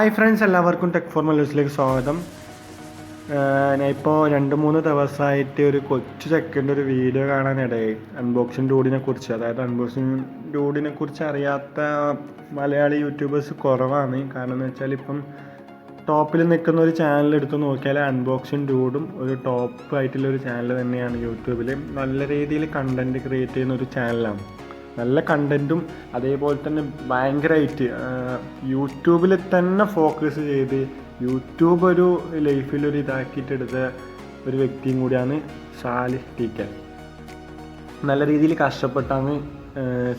Hi friends, എല്ലാവർക്കും tech four മലൂസിലേക്ക് സ്വാഗതം. ഞാൻ ഇപ്പോൾ 2-3 ദിവസമായിട്ട് ഒരു കൊച്ചു സെക്കൻഡ് ഒരു വീഡിയോ കാണാനിടയായി അൺബോക്സിങ് ഡൂഡിനെ കുറിച്ച്. അതായത് അൺബോക്സിങ് ഡൂഡിനെ കുറിച്ച് അറിയാത്ത മലയാളി യൂട്യൂബേഴ്സ് കുറവാണ്. കാരണം എന്ന് വെച്ചാൽ ഇപ്പം ടോപ്പിൽ നിൽക്കുന്ന ഒരു ചാനൽ എടുത്ത് നോക്കിയാൽ അൺബോക്സിങ് ഡൂഡും ഒരു ടോപ്പ് ആയിട്ടുള്ളൊരു ചാനൽ തന്നെയാണ് യൂട്യൂബിൽ. നല്ല രീതിയിൽ കണ്ടൻറ്റ് ക്രിയേറ്റ് ചെയ്യുന്ന ഒരു ചാനലാണ്. നല്ല കണ്ടൻറ്റും അതേപോലെ തന്നെ ഭയങ്കരമായിട്ട് യൂട്യൂബിൽ തന്നെ ഫോക്കസ് ചെയ്ത് യൂട്യൂബ് ഒരു ലൈഫിലൊരു ഇതാക്കിയിട്ടെടുത്ത ഒരു വ്യക്തിയും കൂടിയാണ് സാലിഹ് TK. നല്ല രീതിയിൽ കഷ്ടപ്പെട്ടാണ്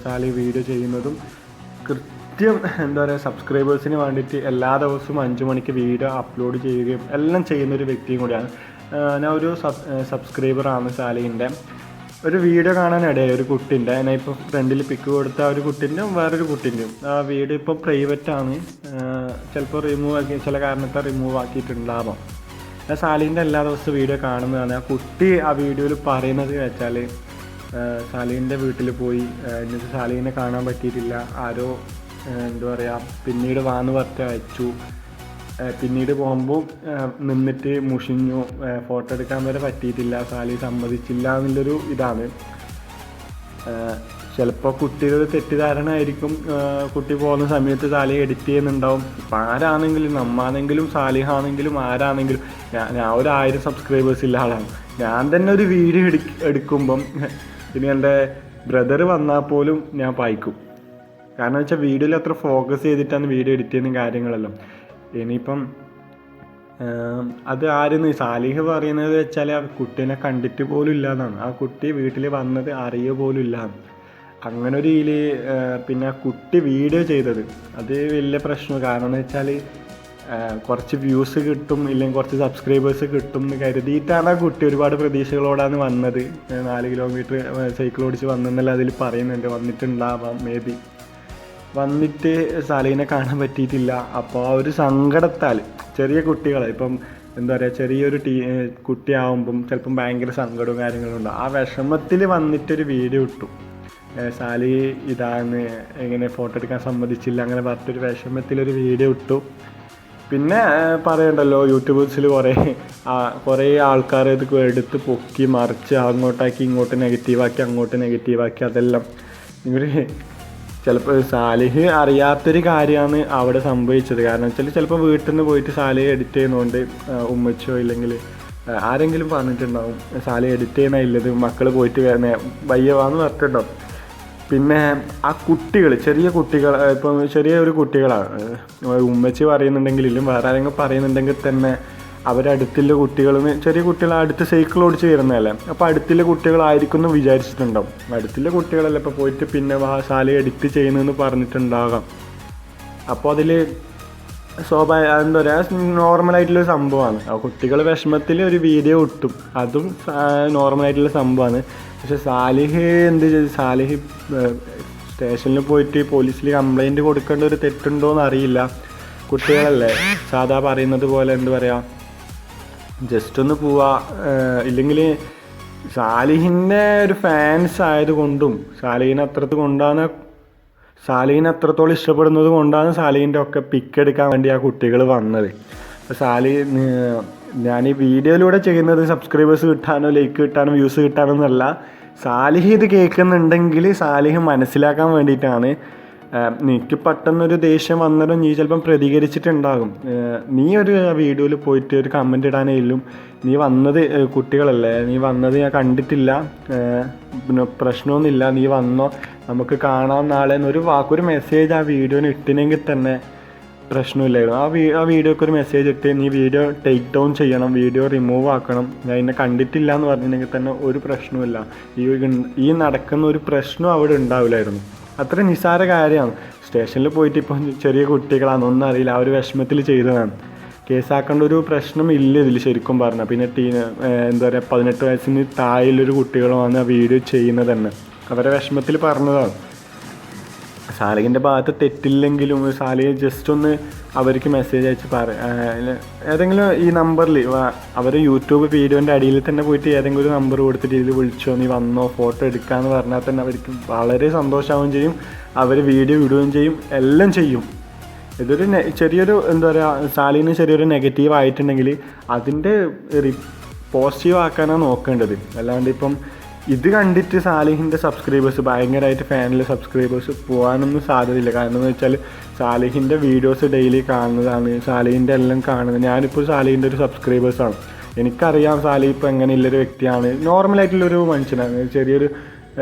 സാലിഹ് വീഡിയോ ചെയ്യുന്നതും കൃത്യം എന്താ പറയുക സബ്സ്ക്രൈബേഴ്സിന് വേണ്ടിയിട്ട് എല്ലാ ദിവസവും 5 മണിക്ക് വീഡിയോ അപ്ലോഡ് ചെയ്യുകയും എല്ലാം ചെയ്യുന്നൊരു വ്യക്തിയും കൂടിയാണ്. ഞാൻ ഒരു സബ്സ്ക്രൈബറാണ് സാലിഹിൻ്റെ. ഒരു വീഡിയോ കാണാനിടയായി ഒരു കുട്ടീൻ്റെ. ഞാൻ ഇപ്പോൾ ഫ്രണ്ടിൽ പിക്ക് കൊടുത്ത ഒരു കുട്ടീൻ്റെയും വേറൊരു കുട്ടീൻ്റെയും ആ വീഡിയോ ഇപ്പോൾ പ്രൈവറ്റാണ്. ചിലപ്പോൾ റിമൂവ് ആക്കി, ചില കാരണത്താൽ റിമൂവ് ആക്കിയിട്ടുണ്ടാവാം. ഞാൻ സാലിഹിൻ്റെ എല്ലാ ദിവസവും വീഡിയോ കാണുന്നതാണ്. ആ കുട്ടി ആ വീഡിയോയിൽ പറയുന്നത് വെച്ചാൽ സാലിഹിൻ്റെ വീട്ടിൽ പോയി എന്നിട്ട് സാലിഹിനെ കാണാൻ പറ്റിയിട്ടില്ല, ആരോ എന്താ പറയുക പിന്നീട് വാന്ന് പറഞ്ഞിട്ട് അയച്ചു, പിന്നീട് പോകുമ്പോൾ നിന്നിട്ട് മുഷിഞ്ഞു, ഫോട്ടോ എടുക്കാൻ വരെ പറ്റിയിട്ടില്ല, സാലിഹ് സമ്മതിച്ചില്ല എന്നുള്ളൊരു ഇതാണ്. ചിലപ്പോൾ കുട്ടിയുടെ തെറ്റിദ്ധാരണ ആയിരിക്കും. കുട്ടി പോകുന്ന സമയത്ത് സാലിഹ് എഡിറ്റ് ചെയ്യുന്നുണ്ടാവും. ഇപ്പം ആരാണെങ്കിലും, നമ്മാണെങ്കിലും സാലിഹ് ആണെങ്കിലും ആരാണെങ്കിലും, ഞാൻ ഒരു 1000 സബ്സ്ക്രൈബേഴ്സ് ഉള്ള ആളാണ്. ഞാൻ തന്നെ ഒരു വീഡിയോ എടുക്കുമ്പം ഇനി എൻ്റെ ബ്രദർ വന്നാൽ പോലും ഞാൻ പായിക്കും. കാരണം വെച്ചാൽ വീഡിയോയിൽ അത്ര ഫോക്കസ് ചെയ്തിട്ടാണ് വീഡിയോ എഡിറ്റ് ചെയ്യുന്ന കാര്യങ്ങളെല്ലാം. ഇനിയിപ്പം അത് ആരെന്ന് സാലിഹ് പറയുന്നത് വെച്ചാൽ ആ കുട്ടീനെ കണ്ടിട്ട് പോലും ഇല്ലാന്നാണ്. ആ കുട്ടി വീട്ടിൽ വന്നത് അറിയുക പോലും ഇല്ല. അങ്ങനെ ഒരു ഇതിൽ പിന്നെ ആ കുട്ടി വീഡിയോ ചെയ്തത് അത് വലിയ പ്രശ്നം. കാരണം എന്ന് വെച്ചാൽ കുറച്ച് വ്യൂസ് കിട്ടും, ഇല്ലെങ്കിൽ കുറച്ച് സബ്സ്ക്രൈബേഴ്സ് കിട്ടും എന്ന് കരുതിയിട്ടാണ് ആ കുട്ടി. ഒരുപാട് പ്രതീക്ഷകളോടാണ് വന്നത്. 4 കിലോമീറ്റർ സൈക്കിൾ ഓടിച്ച് വന്നെന്നല്ല അതിൽ പറയുന്നുണ്ട്. വന്നിട്ടുണ്ടാവാം മേ ബി. വന്നിട്ട് സാലിഹിനെ കാണാൻ പറ്റിയിട്ടില്ല. അപ്പോൾ ആ ഒരു സങ്കടത്താൽ ചെറിയ കുട്ടികളെ ഇപ്പം എന്താ പറയുക ചെറിയൊരു കുട്ടിയാവുമ്പം ചിലപ്പം ഭയങ്കര സങ്കടവും കാര്യങ്ങളും ഉണ്ടാവും. ആ വിഷമത്തിൽ വന്നിട്ടൊരു വീഡിയോ ഇട്ടു. സാലിഹ് ഇതാണ് എങ്ങനെ ഫോട്ടോ എടുക്കാൻ സമ്മതിച്ചില്ല അങ്ങനെ പറഞ്ഞിട്ടൊരു വിഷമത്തിലൊരു വീഡിയോ ഇട്ടു. പിന്നെ പറയണ്ടല്ലോ യൂട്യൂബേഴ്സിൽ കുറേ ആൾക്കാർ ഇത് എടുത്ത് പൊക്കി മറിച്ച് അങ്ങോട്ടാക്കി ഇങ്ങോട്ട് നെഗറ്റീവാക്കി അങ്ങോട്ട് നെഗറ്റീവാക്കി അതെല്ലാം ഇവർ ചിലപ്പോൾ സാലിഹ് അറിയാത്തൊരു കാര്യമാണ് അവിടെ സംഭവിച്ചത്. കാരണം വെച്ചാൽ ചിലപ്പോൾ വീട്ടിൽ നിന്ന് പോയിട്ട് സാലിഹ് എഡിറ്റ് ചെയ്യുന്നതുകൊണ്ട് ഉമ്മച്ചോ ഇല്ലെങ്കിൽ ആരെങ്കിലും പറഞ്ഞിട്ടുണ്ടാവും സാലിഹ് എഡിറ്റ് ചെയ്യുന്നില്ലത് മക്കൾ പോയിട്ട് വയ്യവാന്ന് പറഞ്ഞിട്ടുണ്ടാവും. പിന്നെ ആ കുട്ടികൾ ചെറിയ കുട്ടികൾ ഇപ്പം ചെറിയൊരു കുട്ടികളാണ്. ഉമ്മച്ചി പറയുന്നുണ്ടെങ്കിലും വേറെ ആരെങ്കിലും പറയുന്നുണ്ടെങ്കിൽ തന്നെ അവരടുത്തുള്ള കുട്ടികളെന്ന് ചെറിയ കുട്ടികൾ അടുത്ത് സൈക്കിൾ ഓടിച്ച് വരുന്നതല്ലേ. അപ്പോൾ അടുത്തുള്ള കുട്ടികളായിരിക്കും എന്ന് വിചാരിച്ചിട്ടുണ്ടാവും. അടുത്തുള്ള കുട്ടികളല്ല ഇപ്പോൾ പോയിട്ട് പിന്നെ സാലിഹ് എഡിറ്റ് ചെയ്യുന്നതെന്ന് പറഞ്ഞിട്ടുണ്ടാകാം. അപ്പോൾ അതിൽ എന്താ പറയുക നോർമലായിട്ടുള്ളൊരു സംഭവമാണ്. ആ കുട്ടികൾ വിഷമത്തിൽ ഒരു വീഡിയോ ഇട്ടും അതും നോർമലായിട്ടുള്ള സംഭവമാണ്. പക്ഷെ സാലിഹ് എന്ത് ചെയ്തു, സാലിഹ് സ്റ്റേഷനിൽ പോയിട്ട് പോലീസിൽ കംപ്ലൈൻറ്റ് കൊടുക്കേണ്ട ഒരു തെറ്റുണ്ടോയെന്ന് അറിയില്ല. കുട്ടികളല്ലേ സാധാ പറയുന്നത് പോലെ എന്താ പറയുക ജസ്റ്റ് ഒന്ന് പോവാ. ഇല്ലെങ്കിൽ സാലിഹിൻ്റെ ഒരു ഫാൻസ് ആയതുകൊണ്ടും സാലിഹിനെ അത്രത്തോളം ഇഷ്ടപ്പെടുന്നത് കൊണ്ടാണ് സാലിഹിൻ്റെ ഒക്കെ പിക്ക് എടുക്കാൻ വേണ്ടി ആ കുട്ടികൾ വന്നത്. അപ്പോൾ ഞാൻ ഈ വീഡിയോയിലൂടെ ചെയ്യുന്നത് സബ്സ്ക്രൈബേഴ്സ് കിട്ടാനോ ലൈക്ക് കിട്ടാനോ വ്യൂസ് കിട്ടാനോ എന്നല്ല. സാലിഹ് ഇത് കേൾക്കുന്നുണ്ടെങ്കിൽ സാലിഹ് മനസ്സിലാക്കാൻ വേണ്ടിയിട്ടാണ്. നീക്ക് പെട്ടെന്നൊരു ദേഷ്യം വന്നതും നീ ചിലപ്പം പ്രതികരിച്ചിട്ടുണ്ടാകും. നീ ഒരു വീഡിയോയിൽ പോയിട്ട് ഒരു കമൻ്റ് ഇടാനേലും നീ വന്നത് കുട്ടികളല്ലേ, നീ വന്നത് ഞാൻ കണ്ടിട്ടില്ല, പിന്നെ പ്രശ്നമൊന്നുമില്ല, നീ വന്നോ നമുക്ക് കാണാൻ നാളെ എന്നൊരു വാക്കൊരു മെസ്സേജ് ആ വീഡിയോന് ഇട്ടിനെങ്കിൽ തന്നെ പ്രശ്നമില്ലായിരുന്നു. ആ വീഡിയോക്ക് ഒരു മെസ്സേജ് ഇട്ട് നീ വീഡിയോ ടേക്ക് ഡൗൺ ചെയ്യണം, വീഡിയോ റിമൂവ് ആക്കണം, ഞാൻ എന്നെ കണ്ടിട്ടില്ല എന്ന് പറഞ്ഞിട്ടുണ്ടെങ്കിൽ തന്നെ ഒരു പ്രശ്നമില്ല. ഈ നടക്കുന്ന ഒരു പ്രശ്നം അവിടെ ഉണ്ടാവില്ലായിരുന്നു. അത്ര നിസ്സാര കാര്യമാണ്. സ്റ്റേഷനിൽ പോയിട്ട് ഇപ്പം ചെറിയ കുട്ടികളാണ്, ഒന്നും അറിയില്ല, ആ ഒരു വിഷമത്തിൽ ചെയ്തതാണ്. കേസാക്കേണ്ട ഒരു പ്രശ്നം ഇല്ല ഇതിൽ ശരിക്കും പറഞ്ഞാൽ. പിന്നെ എന്താ പറയുക 18 വയസ്സിന് താഴെയുള്ളൊരു കുട്ടികളുമാണ് ആ വീഡിയോ ചെയ്യുന്നത് തന്നെ. അവരെ വിഷമത്തിൽ പറഞ്ഞതാണ്. സാലിഹിൻ്റെ ഭാഗത്ത് തെറ്റില്ലെങ്കിലും സാലിഹ് ജസ്റ്റ് ഒന്ന് അവർക്ക് മെസ്സേജ് അയച്ച് ഏതെങ്കിലും ഈ നമ്പറിൽ അവർ യൂട്യൂബ് വീഡിയോൻ്റെ അടിയിൽ തന്നെ പോയിട്ട് ഏതെങ്കിലും ഒരു നമ്പർ കൊടുത്തിട്ട് ഇതിൽ വിളിച്ചോ നീ വന്നോ ഫോട്ടോ എടുക്കാമെന്ന് പറഞ്ഞാൽ തന്നെ അവർക്ക് വളരെ സന്തോഷമാവുകയും ചെയ്യും. അവർ വീഡിയോ ഇടുകയും ചെയ്യും, എല്ലാം ചെയ്യും. ഇതൊരു ചെറിയൊരു എന്താ പറയുക, സാലിന് ചെറിയൊരു നെഗറ്റീവ് ആയിട്ടുണ്ടെങ്കിൽ അതിൻ്റെ പോസിറ്റീവ് ആക്കാനാണ് നോക്കേണ്ടത്. അല്ലാണ്ട് ഇപ്പം ഇത് കണ്ടിട്ട് സാലിഹിൻ്റെ സബ്സ്ക്രൈബേഴ്സ് ഭയങ്കരമായിട്ട് ഫാനിലെ സബ്സ്ക്രൈബേഴ്സ് പോകാനൊന്നും സാധ്യതയില്ല. കാരണം എന്ന് വെച്ചാൽ സാലിഹിൻ്റെ വീഡിയോസ് ഡെയിലി കാണുന്നതാണ്, സാലിഹിൻ്റെ എല്ലാം കാണുന്നത്. ഞാനിപ്പോൾ സാലിഹിൻ്റെ ഒരു സബ്സ്ക്രൈബേഴ്സാണ്. എനിക്കറിയാം സാലിഹ് ഇപ്പോൾ എങ്ങനെയുള്ളൊരു വ്യക്തിയാണ്, നോർമലായിട്ടുള്ളൊരു മനുഷ്യനാണ്, ചെറിയൊരു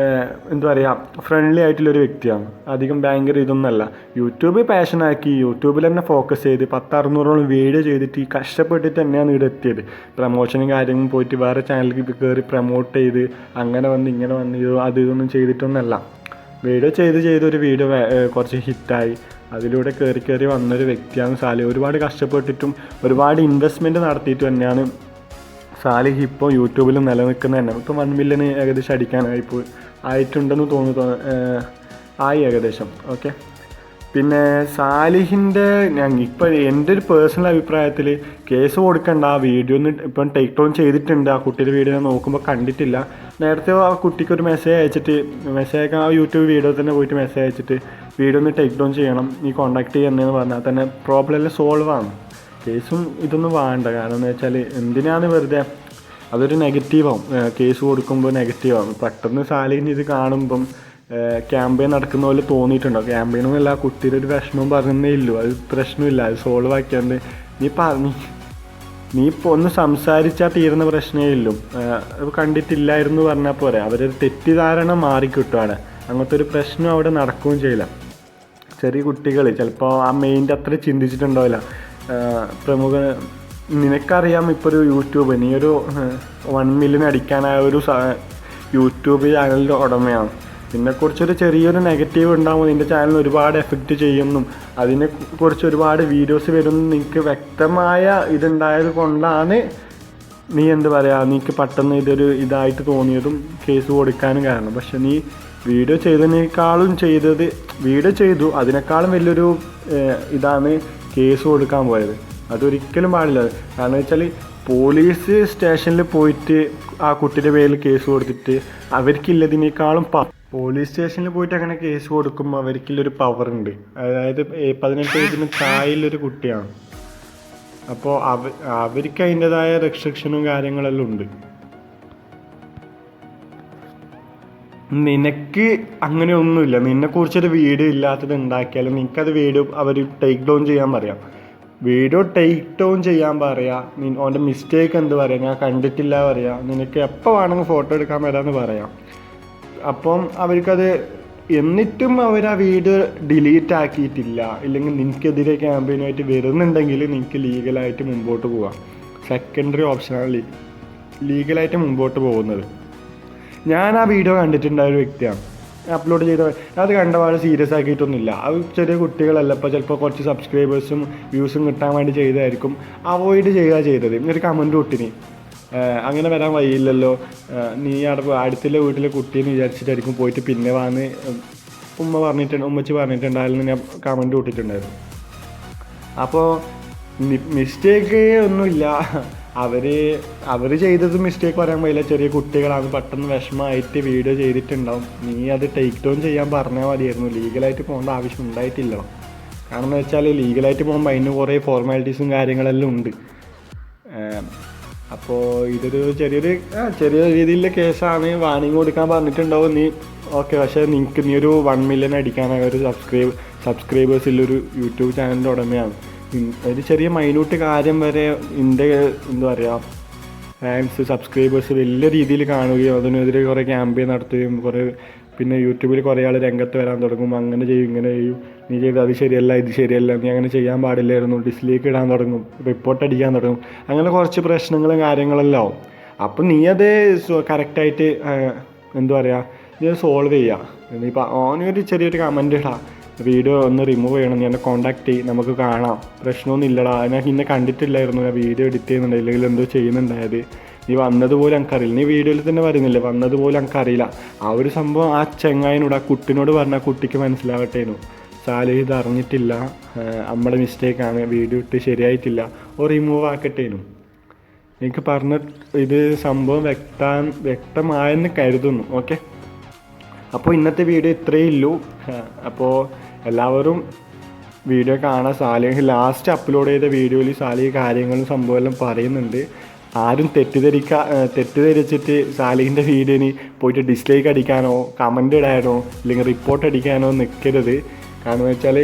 എന്താ പറയുക ഫ്രണ്ട്ലി ആയിട്ടുള്ളൊരു വ്യക്തിയാണ്. അധികം ഭയങ്കര ഇതൊന്നുമല്ല. യൂട്യൂബ് പാഷനാക്കി യൂട്യൂബിൽ തന്നെ ഫോക്കസ് ചെയ്ത് 1000-600 വീഡിയോ ചെയ്തിട്ട് കഷ്ടപ്പെട്ടിട്ട് തന്നെയാണ് ഇവിടെ എത്തിയത്. പ്രമോഷനും കാര്യങ്ങളും പോയിട്ട് വേറെ ചാനലിൽ കയറി പ്രമോട്ട് ചെയ്ത് അങ്ങനെ വന്ന് ഇങ്ങനെ വന്ന് ഇതൊന്നും ചെയ്തിട്ടൊന്നുമല്ല. വീഡിയോ ചെയ്തൊരു വീഡിയോ കുറച്ച് ഹിറ്റായി, അതിലൂടെ കയറി വന്നൊരു വ്യക്തിയാണ് സാലിഹ്. ഒരുപാട് കഷ്ടപ്പെട്ടിട്ടും ഒരുപാട് ഇൻവെസ്റ്റ്മെൻറ്റ് നടത്തിയിട്ടും തന്നെയാണ് സാലിഹ് ഇപ്പോൾ യൂട്യൂബിൽ നിലനിൽക്കുന്നത് തന്നെ. ഇപ്പോൾ 1 മില്യൺ ഏകദേശം ആയിട്ടുണ്ടെന്ന് തോന്നുന്നു, ആയി ഏകദേശം. ഓക്കെ, പിന്നെ സാലിഹിൻ്റെ ഇപ്പോൾ എൻ്റെ ഒരു പേഴ്സണൽ അഭിപ്രായത്തിൽ കേസ് കൊടുക്കേണ്ട. ആ വീഡിയോ ഒന്ന് ഇപ്പം ടേക്ക് ഡൗൺ ചെയ്തിട്ടുണ്ട്. ആ കുട്ടിയുടെ വീഡിയോ ഞാൻ നോക്കുമ്പോൾ കണ്ടിട്ടില്ല. നേരത്തെ ആ കുട്ടിക്കൊരു മെസ്സേജ് അയക്കാൻ ആ യൂട്യൂബ് വീഡിയോ തന്നെ പോയിട്ട് മെസ്സേജ് അയച്ചിട്ട് വീഡിയോ ഒന്ന് ടേക്ക് ഡൗൺ ചെയ്യണം, നീ കോൺടാക്ട് ചെയ്യുന്നതെന്ന് പറഞ്ഞാൽ തന്നെ പ്രോബ്ലം എല്ലാം സോൾവ് ആണ്. കേസും ഇതൊന്നും വേണ്ട. കാരണം എന്ന് വെച്ചാൽ എന്തിനാണ് വെറുതെ, അതൊരു നെഗറ്റീവാകും. കേസ് കൊടുക്കുമ്പോൾ നെഗറ്റീവാകും. പെട്ടെന്ന് സാലിഹിന് ഇത് കാണുമ്പം ക്യാമ്പയിൻ നടക്കുന്ന പോലെ തോന്നിയിട്ടുണ്ടോ? ക്യാമ്പയിനൊന്നുമല്ല, കുട്ടിയുടെ ഒരു വിഷമം പറഞ്ഞതേ ഇല്ലു. അത് പ്രശ്നമില്ല, അത് സോൾവ് ആക്കിയാണ്ട് നീ ഇപ്പോൾ ഒന്ന് സംസാരിച്ചാൽ തീരുന്ന പ്രശ്നമേ ഇല്ലു. കണ്ടിട്ടില്ലായിരുന്നു പറഞ്ഞാൽ പോരെ. അവരൊരു തെറ്റിദ്ധാരണ മാറിക്കിട്ടുവാണ്. അങ്ങനത്തെ ഒരു പ്രശ്നം അവിടെ നടക്കുകയും ചെയ്യില്ല. ചെറിയ കുട്ടികൾ ചിലപ്പോൾ ആ മെയിൻ്റെ അത്ര ചിന്തിച്ചിട്ടുണ്ടാവില്ല. പ്രമുഖ നിനക്കറിയാം, ഇപ്പോൾ ഒരു യൂട്യൂബ് നീ ഒരു 1 മില്യൺ അടിക്കാനായ ഒരു യൂട്യൂബ് ചാനലിൻ്റെ ഉടമയാണ്. നിന്നെക്കുറിച്ചൊരു ചെറിയൊരു നെഗറ്റീവ് ഉണ്ടാകുമ്പോൾ നിൻ്റെ ചാനൽ ഒരുപാട് എഫക്റ്റ് ചെയ്യുന്നു, അതിനെക്കുറിച്ച് ഒരുപാട് വീഡിയോസ് വരുന്നു. നിനക്ക് വ്യക്തമായ ഇതുണ്ടായത് കൊണ്ടാണ് നീ എന്താ പറയുക, നീക്ക് പെട്ടെന്ന് ഇതായിട്ട് തോന്നിയതും കേസ് കൊടുക്കാനും കാരണം. പക്ഷെ നീ വീഡിയോ ചെയ്തു അതിനേക്കാളും വലിയൊരു ഇതാണ് കേസ് കൊടുക്കാൻ പോയത്. അതൊരിക്കലും പാടില്ല. കാരണം വെച്ചാൽ പോലീസ് സ്റ്റേഷനിൽ പോയിട്ട് ആ കുട്ടിയുടെ പേരിൽ കേസ് കൊടുത്തിട്ട് അവർക്കില്ലതിനേക്കാളും പോലീസ് സ്റ്റേഷനിൽ പോയിട്ട് അങ്ങനെ കേസ് കൊടുക്കുമ്പോൾ അവർക്കുള്ളൊരു പവറുണ്ട്. അതായത് 18 ഏജിന് താഴെയുള്ളൊരു കുട്ടിയാണ്. അപ്പോൾ അവർക്ക് അതിൻ്റെതായ റെസ്ട്രിക്ഷനും കാര്യങ്ങളെല്ലാം ഉണ്ട്. നിനക്ക് അങ്ങനെ ഒന്നുമില്ല. നിന്നെക്കുറിച്ചൊരു വീഡിയോ ഇല്ലാത്തത് ഉണ്ടാക്കിയാലും നിനക്കത് വീഡിയോ അവർ ടേക്ക് ഡൗൺ ചെയ്യാൻ പറയാം. ഓൻ്റെ മിസ്റ്റേക്ക് എന്ത് പറയാം, ഞാൻ കണ്ടിട്ടില്ല പറയാം. നിനക്ക് എപ്പോൾ വേണമെങ്കിൽ ഫോട്ടോ എടുക്കാൻ വരാമെന്ന് പറയാം. അപ്പം അവർക്കത്, എന്നിട്ടും അവർ ആ വീഡിയോ ഡിലീറ്റ് ആക്കിയിട്ടില്ല, ഇല്ലെങ്കിൽ നിനക്കെതിരെ ക്യാമ്പയിനായിട്ട് വരുന്നുണ്ടെങ്കിൽ നിനക്ക് ലീഗലായിട്ട് മുമ്പോട്ട് പോകാം. സെക്കൻഡറി ഓപ്ഷനാണ് ലീഗലായിട്ട് മുമ്പോട്ട് പോകുന്നത്. ഞാൻ ആ വീഡിയോ കണ്ടിട്ടുണ്ടായ ഒരു വ്യക്തിയാണ്. അപ്ലോഡ് ചെയ്ത അത് കണ്ടപാട് സീരിയസ് ആക്കിയിട്ടൊന്നുമില്ല. അത് ചെറിയ കുട്ടികളല്ല, ഇപ്പോൾ ചിലപ്പോൾ കുറച്ച് സബ്സ്ക്രൈബേഴ്സും വ്യൂസും കിട്ടാൻ വേണ്ടി ചെയ്തതായിരിക്കും. അവോയ്ഡ് ചെയ്തത്. ഒരു കമൻറ്റ് കുട്ടിന് അങ്ങനെ വരാൻ വഴിയില്ലല്ലോ, നീ അടുത്തുള്ള വീട്ടിലെ കുട്ടീന്ന് വിചാരിച്ചിട്ടായിരിക്കും പോയിട്ട് പിന്നെ വന്ന് ഉമ്മച്ചി പറഞ്ഞിട്ടുണ്ടായിരുന്നു, ഞാൻ കമൻറ്റ് കൂട്ടിയിട്ടുണ്ടായിരുന്നു. അപ്പോൾ മിസ്റ്റേക്ക് ഒന്നുമില്ല. അവർ ചെയ്തത് മിസ്റ്റേക്ക് പറയാൻ കഴിയില്ല. ചെറിയ കുട്ടികളാണ്, പെട്ടെന്ന് വിഷമമായിട്ട് വീഡിയോ ചെയ്തിട്ടുണ്ടാവും. നീ അത് ടേക്ക് ഡൗൺ ചെയ്യാൻ പറഞ്ഞാൽ മതിയായിരുന്നു. ലീഗലായിട്ട് പോകേണ്ട ആവശ്യം ഉണ്ടായിട്ടില്ല. കാരണം എന്ന് വെച്ചാൽ ലീഗലായിട്ട് പോകുമ്പോൾ അതിന് കുറേ ഫോർമാലിറ്റീസും കാര്യങ്ങളെല്ലാം ഉണ്ട്. അപ്പോൾ ഇതൊരു ചെറിയ രീതിയിലുള്ള കേസാണ്. വാണിംഗ് കൊടുക്കാൻ പറഞ്ഞിട്ടുണ്ടാവും നീ. ഓക്കെ, പക്ഷേ നീ ഒരു 1 മില്യൺ അടിക്കാനായ ഒരു സബ്സ്ക്രൈബേഴ്സുള്ളൊരു യൂട്യൂബ് ചാനലിൻ്റെ ഉടമയാണ്. ഒരു ചെറിയ മൈന്യൂട്ട് കാര്യം വരെ എന്താ പറയുക, ഫാൻസ് സബ്സ്ക്രൈബേഴ്സ് വലിയ രീതിയിൽ കാണുകയും അതിനെതിരെ കുറേ ക്യാമ്പയിൻ നടത്തുകയും പിന്നെ യൂട്യൂബിൽ കുറേ ആൾ രംഗത്ത് വരാൻ തുടങ്ങും. അങ്ങനെ ചെയ്യും, ഇങ്ങനെ ചെയ്യും, നീ ചെയ്ത് അത് ശരിയല്ല, ഇത് ശരിയല്ല, നീ അങ്ങനെ ചെയ്യാൻ പാടില്ലായിരുന്നു, ഡിസ്ലൈക്ക് ഇടാൻ തുടങ്ങും, റിപ്പോർട്ട് അടിക്കാൻ തുടങ്ങും. അങ്ങനെ കുറച്ച് പ്രശ്നങ്ങളും കാര്യങ്ങളെല്ലാം ആവും. അപ്പം നീ അത് കറക്റ്റായിട്ട് എന്താ പറയുക, നീ അത് സോൾവ് ചെയ്യുക. ഇനിയിപ്പോൾ ഓനൊരു ചെറിയൊരു കമൻറ്റ് ഇടാം, വീഡിയോ ഒന്ന് റിമൂവ് ചെയ്യണം, നീ എന്നെ കോൺടാക്ട് ചെയ്യും, നമുക്ക് കാണാം, പ്രശ്നമൊന്നും ഇല്ലടാ, ഞാൻ ഇന്നെ കണ്ടിട്ടില്ലായിരുന്നു, ഞാൻ വീഡിയോ എഡിറ്റ് ചെയ്യുന്നുണ്ട്, ഇല്ലെങ്കിൽ എന്തോ ചെയ്യുന്നുണ്ടായത്, നീ വന്നതുപോലെ എനിക്കറിയില്ല, നീ വീഡിയോയിൽ തന്നെ പറയുന്നില്ലേ വന്നതുപോലെ എനിക്കറിയില്ല. ആ ഒരു സംഭവം ആ ചെങ്ങായിനോട്, ആ കുട്ടിനോട് പറഞ്ഞാൽ കുട്ടിക്ക് മനസ്സിലാവട്ടേനു, സാലിഹ് ഇത് അറിഞ്ഞിട്ടില്ല, നമ്മുടെ മിസ്റ്റേക്കാണ്, വീഡിയോ ഇട്ട് ശരിയായിട്ടില്ല, ഓ റിമൂവ് ആക്കട്ടേനു. എനിക്ക് പറഞ്ഞ ഇത് സംഭവം വ്യക്തമായെന്ന് കരുതുന്നു. ഓക്കെ, അപ്പോൾ ഇന്നത്തെ വീഡിയോ ഇത്രയേ ഉള്ളൂ. അപ്പോൾ എല്ലാവരും വീഡിയോ കാണാൻ സാലിഹ് ലാസ്റ്റ് അപ്ലോഡ് ചെയ്ത വീഡിയോയിൽ സാലിഹ് കാര്യങ്ങളും സംഭവമെല്ലാം പറയുന്നുണ്ട്. ആരും തെറ്റിദ്ധരിച്ചിട്ട് സാലിഹിൻ്റെ വീഡിയോന് പോയിട്ട് ഡിസ്ലൈക്ക് അടിക്കാനോ കമൻ്റ് ഇടാനോ അല്ലെങ്കിൽ റിപ്പോർട്ട് അടിക്കാനോ നിൽക്കരുത്. കാരണം വെച്ചാൽ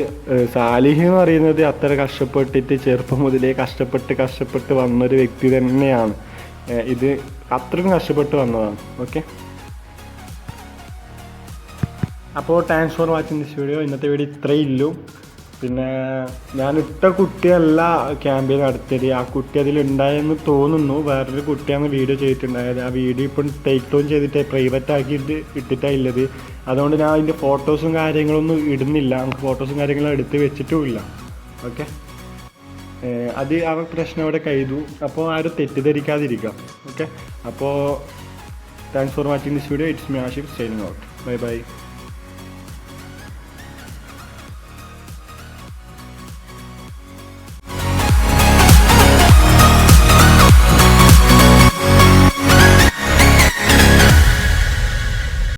സാലിഹ് എന്ന് പറയുന്നത് അത്ര കഷ്ടപ്പെട്ടിട്ട് ചെറുപ്പം മുതലേ കഷ്ടപ്പെട്ട് വന്നൊരു വ്യക്തി തന്നെയാണ്. ഇത് അത്രയും കഷ്ടപ്പെട്ട് വന്നതാണ്. ഓക്കെ, അപ്പോൾ thanks for watching this video. ഇന്നത്തെ വീഡിയോ ഇത്രയേ ഉള്ളൂ. പിന്നെ ഞാനിട്ട കുട്ടിയല്ല ക്യാമ്പയിൻ നടത്തിയത്, ആ കുട്ടി അതിലുണ്ടായെന്ന് തോന്നുന്നു. വേറൊരു കുട്ടിയാണ് വീഡിയോ ചെയ്തിട്ടുണ്ടായത്. ആ വീഡിയോ ഇപ്പം ടേക്ക് ഡൗൺ ചെയ്തിട്ട് പ്രൈവറ്റ് ആക്കിയിട്ട് ഇട്ടിട്ടാണ് ഉള്ളത്. അതുകൊണ്ട് ഞാൻ അതിൻ്റെ ഫോട്ടോസും കാര്യങ്ങളൊന്നും ഇടുന്നില്ല. നമുക്ക് ഫോട്ടോസും കാര്യങ്ങളും എടുത്ത് വെച്ചിട്ടുമില്ല. ഓക്കെ, അത് ആ പ്രശ്നം അവിടെ കഴിതു. അപ്പോൾ ആരും തെറ്റിദ്ധരിക്കാതിരിക്കാം. ഓക്കെ, അപ്പോൾ thanks for watching this video. It's me Ashif signing out. Bye bye.